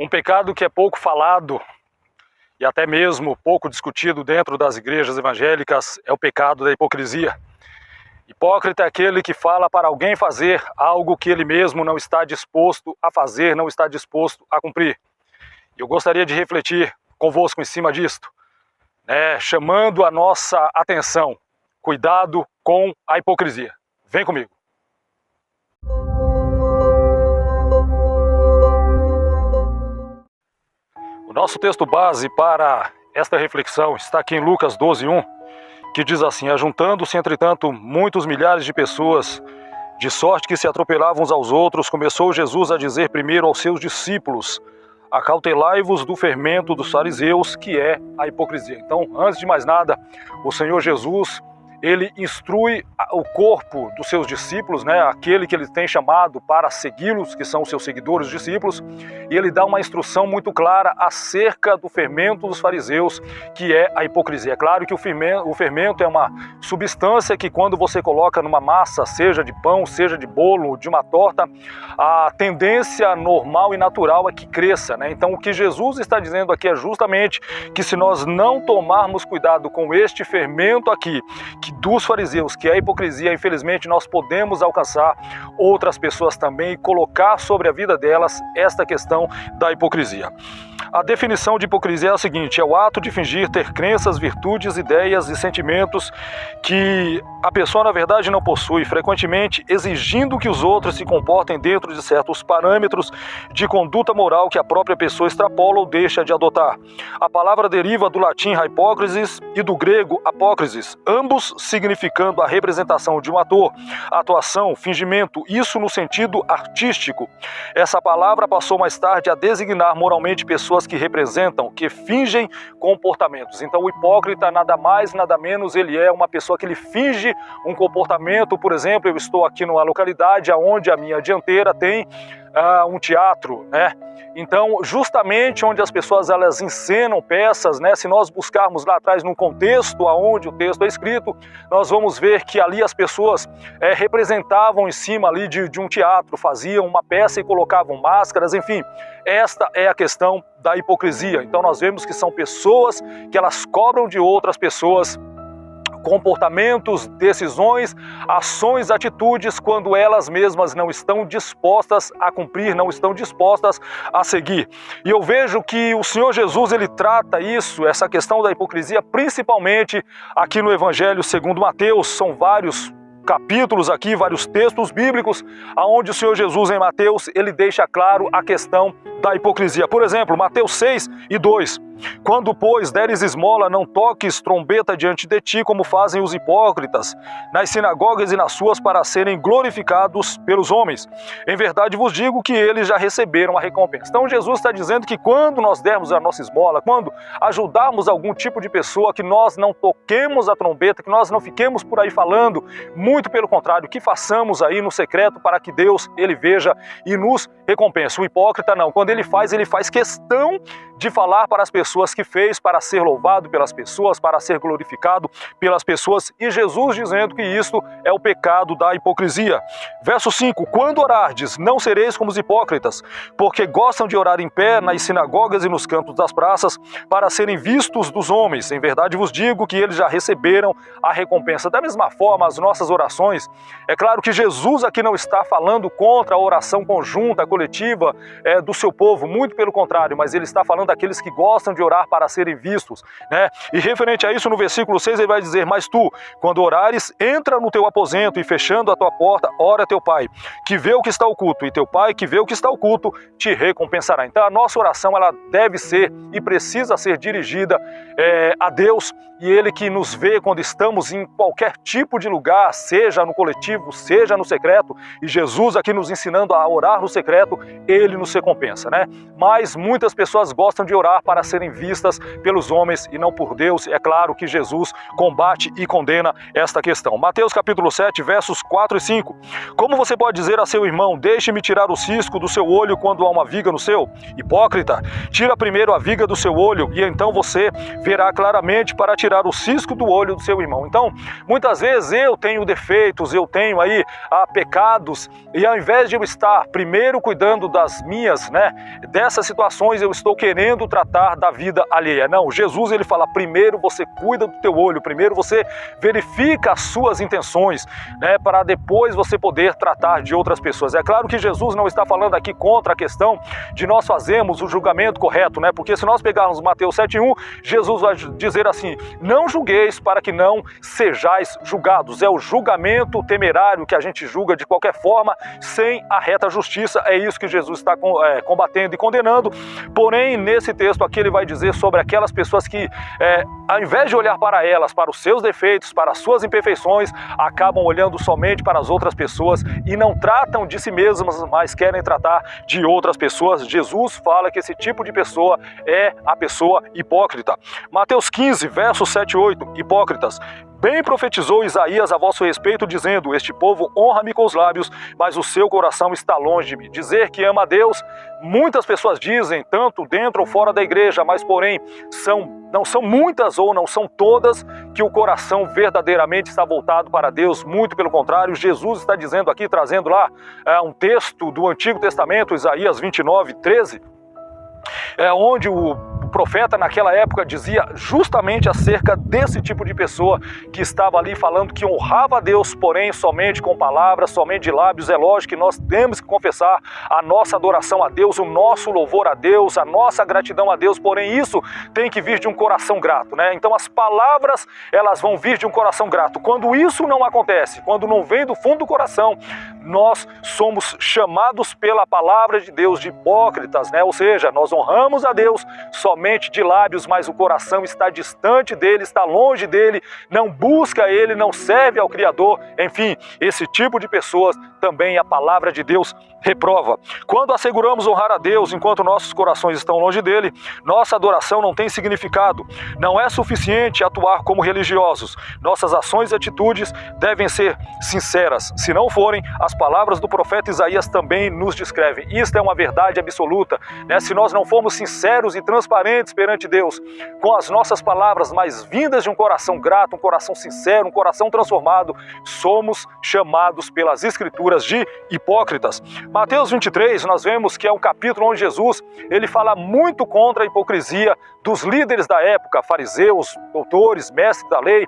Um pecado que é pouco falado e até mesmo pouco discutido dentro das igrejas evangélicas é o pecado da hipocrisia. Hipócrita é aquele que fala para alguém fazer algo que ele mesmo não está disposto a fazer, não está disposto a cumprir. Eu gostaria de refletir convosco em cima disto, chamando a nossa atenção. Cuidado com a hipocrisia. Vem comigo. O nosso texto base para esta reflexão está aqui em Lucas 12:1, que diz assim: ajuntando-se, entretanto, muitos milhares de pessoas, de sorte que se atropelavam uns aos outros, começou Jesus a dizer primeiro aos seus discípulos: acautelai-vos do fermento dos fariseus, que é a hipocrisia. Então, antes de mais nada, o Senhor Jesus, ele instrui o corpo dos seus discípulos, aquele que ele tem chamado para segui-los, que são os seus seguidores, discípulos, e ele dá uma instrução muito clara acerca do fermento dos fariseus, que é a hipocrisia. É claro que o fermento é uma substância que quando você coloca numa massa, seja de pão, seja de bolo, de uma torta, a tendência normal e natural é que cresça, Então o que Jesus está dizendo aqui é justamente que se nós não tomarmos cuidado com este fermento aqui, que dos fariseus, que é a hipocrisia, infelizmente nós podemos alcançar outras pessoas também e colocar sobre a vida delas esta questão da hipocrisia. A definição de hipocrisia é a seguinte: é o ato de fingir ter crenças, virtudes, ideias e sentimentos que a pessoa na verdade não possui, frequentemente exigindo que os outros se comportem dentro de certos parâmetros de conduta moral que a própria pessoa extrapola ou deixa de adotar. A palavra deriva do latim hypocrisis e do grego apócrisis, ambos significando a representação de um ator, atuação, fingimento, isso no sentido artístico. Essa palavra passou mais tarde a designar moralmente pessoas que representam, que fingem comportamentos. Então o hipócrita nada mais, nada menos, ele é uma pessoa que ele finge um comportamento. Por exemplo, eu estou aqui numa localidade onde a minha dianteira tem um teatro, Então, justamente onde as pessoas elas encenam peças, se nós buscarmos lá atrás num contexto aonde o texto é escrito, nós vamos ver que ali as pessoas representavam em cima ali de um teatro, faziam uma peça e colocavam máscaras, enfim. Esta é a questão da hipocrisia. Então nós vemos que são pessoas que elas cobram de outras pessoas comportamentos, decisões, ações, atitudes, quando elas mesmas não estão dispostas a cumprir, não estão dispostas a seguir. E eu vejo que o Senhor Jesus, ele trata isso, essa questão da hipocrisia, principalmente aqui no Evangelho segundo Mateus. São vários capítulos aqui, vários textos bíblicos, aonde o Senhor Jesus em Mateus, ele deixa claro a questão da hipocrisia. Por exemplo, Mateus 6:2. Quando, pois, deres esmola, não toques trombeta diante de ti, como fazem os hipócritas, nas sinagogas e nas suas, para serem glorificados pelos homens. Em verdade vos digo que eles já receberam a recompensa. Então Jesus está dizendo que quando nós dermos a nossa esmola, quando ajudarmos algum tipo de pessoa, que nós não toquemos a trombeta, que nós não fiquemos por aí falando, muito pelo contrário, que façamos aí no secreto para que Deus, ele veja e nos recompense. O hipócrita não, quando ele faz questão de falar para as pessoas que fez, para ser louvado pelas pessoas, para ser glorificado pelas pessoas, e Jesus dizendo que isto é o pecado da hipocrisia. Verso 5, quando orardes, não sereis como os hipócritas, porque gostam de orar em pé nas sinagogas e nos cantos das praças, para serem vistos dos homens. Em verdade vos digo que eles já receberam a recompensa. Da mesma forma, as nossas orações, é claro que Jesus aqui não está falando contra a oração conjunta, coletiva do seu povo, muito pelo contrário, mas ele está falando daqueles que gostam de orar para serem vistos, E referente a isso, no versículo 6, ele vai dizer: mas tu, quando orares, entra no teu aposento e fechando a tua porta, ora a teu pai, que vê o que está oculto, e teu pai, que vê o que está oculto, te recompensará. Então a nossa oração, ela deve ser e precisa ser dirigida a Deus, e Ele que nos vê quando estamos em qualquer tipo de lugar, seja no coletivo, seja no secreto, e Jesus aqui nos ensinando a orar no secreto, Ele nos recompensa, Mas muitas pessoas gostam de orar para serem serem vistas pelos homens e não por Deus. É claro que Jesus combate e condena esta questão. Mateus capítulo 7, versos 4 e 5. Como você pode dizer a seu irmão, deixe-me tirar o cisco do seu olho quando há uma viga no seu? Hipócrita, tira primeiro a viga do seu olho e então você verá claramente para tirar o cisco do olho do seu irmão. Então, muitas vezes eu tenho defeitos, eu tenho aí pecados, e ao invés de eu estar primeiro cuidando das minhas, dessas situações, eu estou querendo tratar da vida alheia. Não, Jesus ele fala, primeiro você cuida do teu olho, primeiro você verifica as suas intenções, para depois você poder tratar de outras pessoas. É claro que Jesus não está falando aqui contra a questão de nós fazermos o julgamento correto, porque se nós pegarmos Mateus 7:1, Jesus vai dizer assim, não julgueis para que não sejais julgados. É o julgamento temerário que a gente julga de qualquer forma, sem a reta justiça. É isso que Jesus está combatendo e condenando. Porém, nesse texto aqui ele vai dizer sobre aquelas pessoas que, ao invés de olhar para elas, para os seus defeitos, para as suas imperfeições, acabam olhando somente para as outras pessoas e não tratam de si mesmas, mas querem tratar de outras pessoas. Jesus fala que esse tipo de pessoa é a pessoa hipócrita. Mateus 15, versos 7 e 8. Hipócritas, bem profetizou Isaías a vosso respeito, dizendo, este povo honra-me com os lábios, mas o seu coração está longe de mim. Dizer que ama a Deus, muitas pessoas dizem, tanto dentro ou fora da igreja, mas porém não são muitas ou não são todas que o coração verdadeiramente está voltado para Deus. Muito pelo contrário, Jesus está dizendo aqui, trazendo lá um texto do Antigo Testamento, Isaías 29, 13, onde o profeta naquela época dizia justamente acerca desse tipo de pessoa que estava ali falando que honrava a Deus, porém somente com palavras, somente de lábios. É lógico que nós temos que confessar a nossa adoração a Deus, o nosso louvor a Deus, a nossa gratidão a Deus, porém isso tem que vir de um coração grato, Então as palavras, elas vão vir de um coração grato. Quando isso não acontece, quando não vem do fundo do coração, nós somos chamados pela palavra de Deus de hipócritas, Ou seja, nós honramos a Deus somente de lábios, mas o coração está distante dele, está longe dele, não busca ele, não serve ao Criador. Enfim, esse tipo de pessoas também a palavra de Deus reprova. Quando asseguramos honrar a Deus enquanto nossos corações estão longe dele, nossa adoração não tem significado. Não é suficiente atuar como religiosos. Nossas ações e atitudes devem ser sinceras. Se não forem, as palavras do profeta Isaías também nos descrevem. Isto é uma verdade absoluta, Se nós não formos sinceros e transparentes perante Deus, com as nossas palavras, mas vindas de um coração grato, um coração sincero, um coração transformado, somos chamados pelas Escrituras de hipócritas. Mateus 23, nós vemos que é um capítulo onde Jesus ele fala muito contra a hipocrisia dos líderes da época, fariseus, doutores, mestres da lei,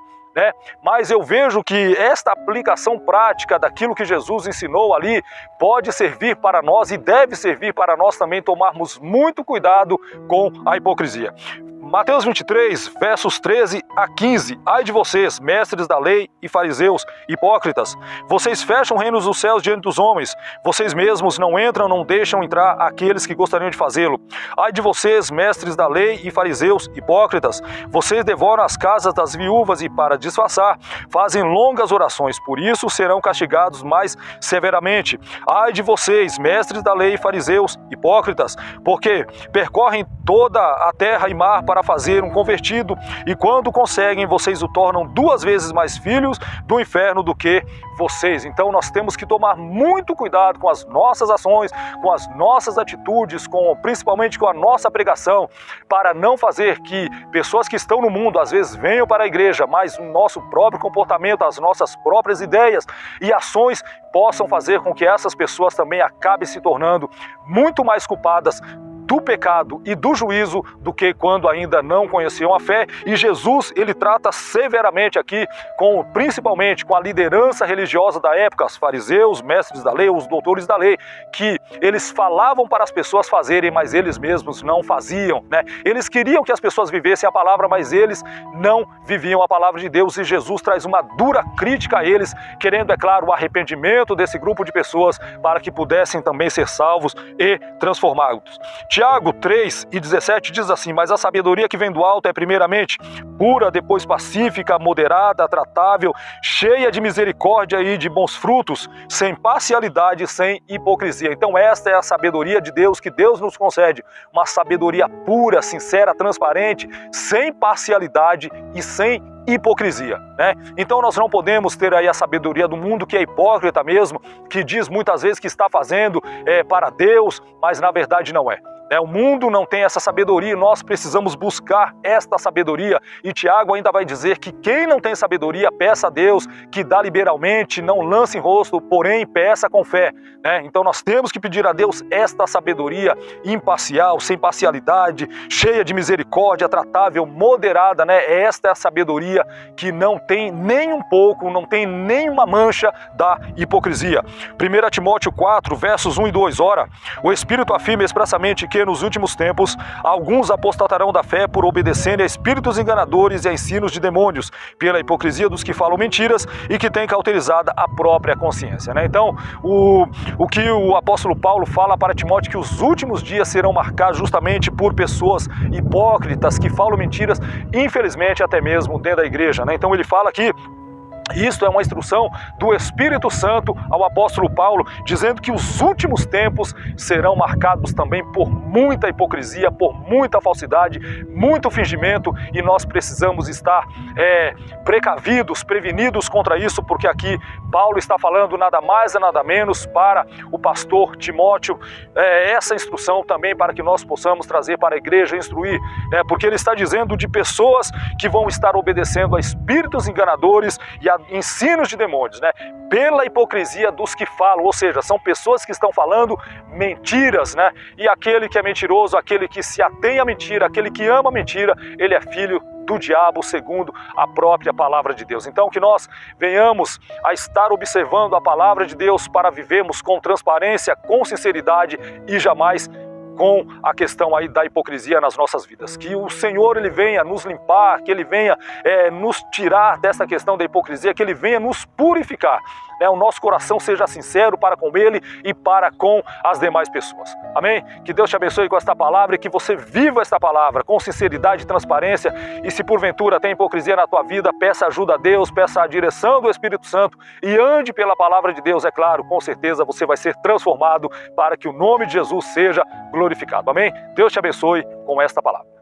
Mas eu vejo que esta aplicação prática daquilo que Jesus ensinou ali pode servir para nós e deve servir para nós também tomarmos muito cuidado com a hipocrisia. Mateus 23, versos 13 a 15. Ai de vocês, mestres da lei e fariseus, hipócritas, vocês fecham reinos dos céus diante dos homens, vocês mesmos não entram, não deixam entrar aqueles que gostariam de fazê-lo. Ai de vocês, mestres da lei e fariseus, hipócritas, vocês devoram as casas das viúvas e, para disfarçar, fazem longas orações, por isso serão castigados mais severamente. Ai de vocês, mestres da lei e fariseus, hipócritas, porque percorrem toda a terra e mar para fazer um convertido, e quando conseguem, vocês o tornam 2 vezes mais filhos do inferno do que vocês. Então nós temos que tomar muito cuidado com as nossas ações, com as nossas atitudes, principalmente com a nossa pregação, para não fazer que pessoas que estão no mundo, às vezes venham para a igreja, mas o nosso próprio comportamento, as nossas próprias ideias e ações possam fazer com que essas pessoas também acabem se tornando muito mais culpadas do pecado e do juízo do que quando ainda não conheciam a fé. E Jesus, ele trata severamente aqui, principalmente com a liderança religiosa da época, os fariseus, mestres da lei, os doutores da lei, que eles falavam para as pessoas fazerem, mas eles mesmos não faziam, Eles queriam que as pessoas vivessem a palavra, mas eles não viviam a palavra de Deus, e Jesus traz uma dura crítica a eles, querendo, é claro, o arrependimento desse grupo de pessoas para que pudessem também ser salvos e transformados. Tiago 3:17 diz assim: mas a sabedoria que vem do alto é primeiramente pura, depois pacífica, moderada, tratável, cheia de misericórdia e de bons frutos, sem parcialidade, sem hipocrisia. Então esta é a sabedoria de Deus que Deus nos concede, uma sabedoria pura, sincera, transparente, sem parcialidade e sem hipocrisia, né? Então nós não podemos ter aí a sabedoria do mundo, que é hipócrita mesmo, que diz muitas vezes que está fazendo para Deus, mas na verdade não é. O mundo não tem essa sabedoria e nós precisamos buscar esta sabedoria. E Tiago ainda vai dizer que quem não tem sabedoria, peça a Deus, que dá liberalmente, não lance em rosto, porém peça com fé, né? Então nós temos que pedir a Deus esta sabedoria imparcial, sem parcialidade, cheia de misericórdia, tratável, moderada, né? Esta é a sabedoria que não tem nem um pouco, não tem nenhuma mancha da hipocrisia. 1 Timóteo 4, versos 1 e 2, ora, o Espírito afirma expressamente que nos últimos tempos alguns apostatarão da fé por obedecerem a espíritos enganadores e a ensinos de demônios, pela hipocrisia dos que falam mentiras e que têm cauterizada a própria consciência, né? Então, o que o apóstolo Paulo fala para Timóteo, que os últimos dias serão marcados justamente por pessoas hipócritas que falam mentiras, infelizmente até mesmo dentro da igreja, né? Então ele fala que isto é uma instrução do Espírito Santo ao apóstolo Paulo, dizendo que os últimos tempos serão marcados também por muita hipocrisia, por muita falsidade, muito fingimento, e nós precisamos estar precavidos, prevenidos contra isso, porque aqui Paulo está falando nada mais e nada menos para o pastor Timóteo, essa instrução também para que nós possamos trazer para a igreja, instruir, porque ele está dizendo de pessoas que vão estar obedecendo a espíritos enganadores e a ensinos de demônios, né? Pela hipocrisia dos que falam, ou seja, são pessoas que estão falando mentiras, né? E aquele que é mentiroso, aquele que se atém à mentira, aquele que ama a mentira, ele é filho do diabo, segundo a própria palavra de Deus. Então que nós venhamos a estar observando a palavra de Deus para vivermos com transparência, com sinceridade e jamais com a questão aí da hipocrisia nas nossas vidas. Que o Senhor ele venha nos limpar, que ele venha nos tirar dessa questão da hipocrisia, que ele venha nos purificar, né? O nosso coração seja sincero para com ele e para com as demais pessoas. Amém? Que Deus te abençoe com esta palavra e que você viva esta palavra com sinceridade e transparência. E se porventura tem hipocrisia na tua vida, peça ajuda a Deus, peça a direção do Espírito Santo e ande pela palavra de Deus. É claro, com certeza você vai ser transformado para que o nome de Jesus seja glorificado. Amém? Deus te abençoe com esta palavra.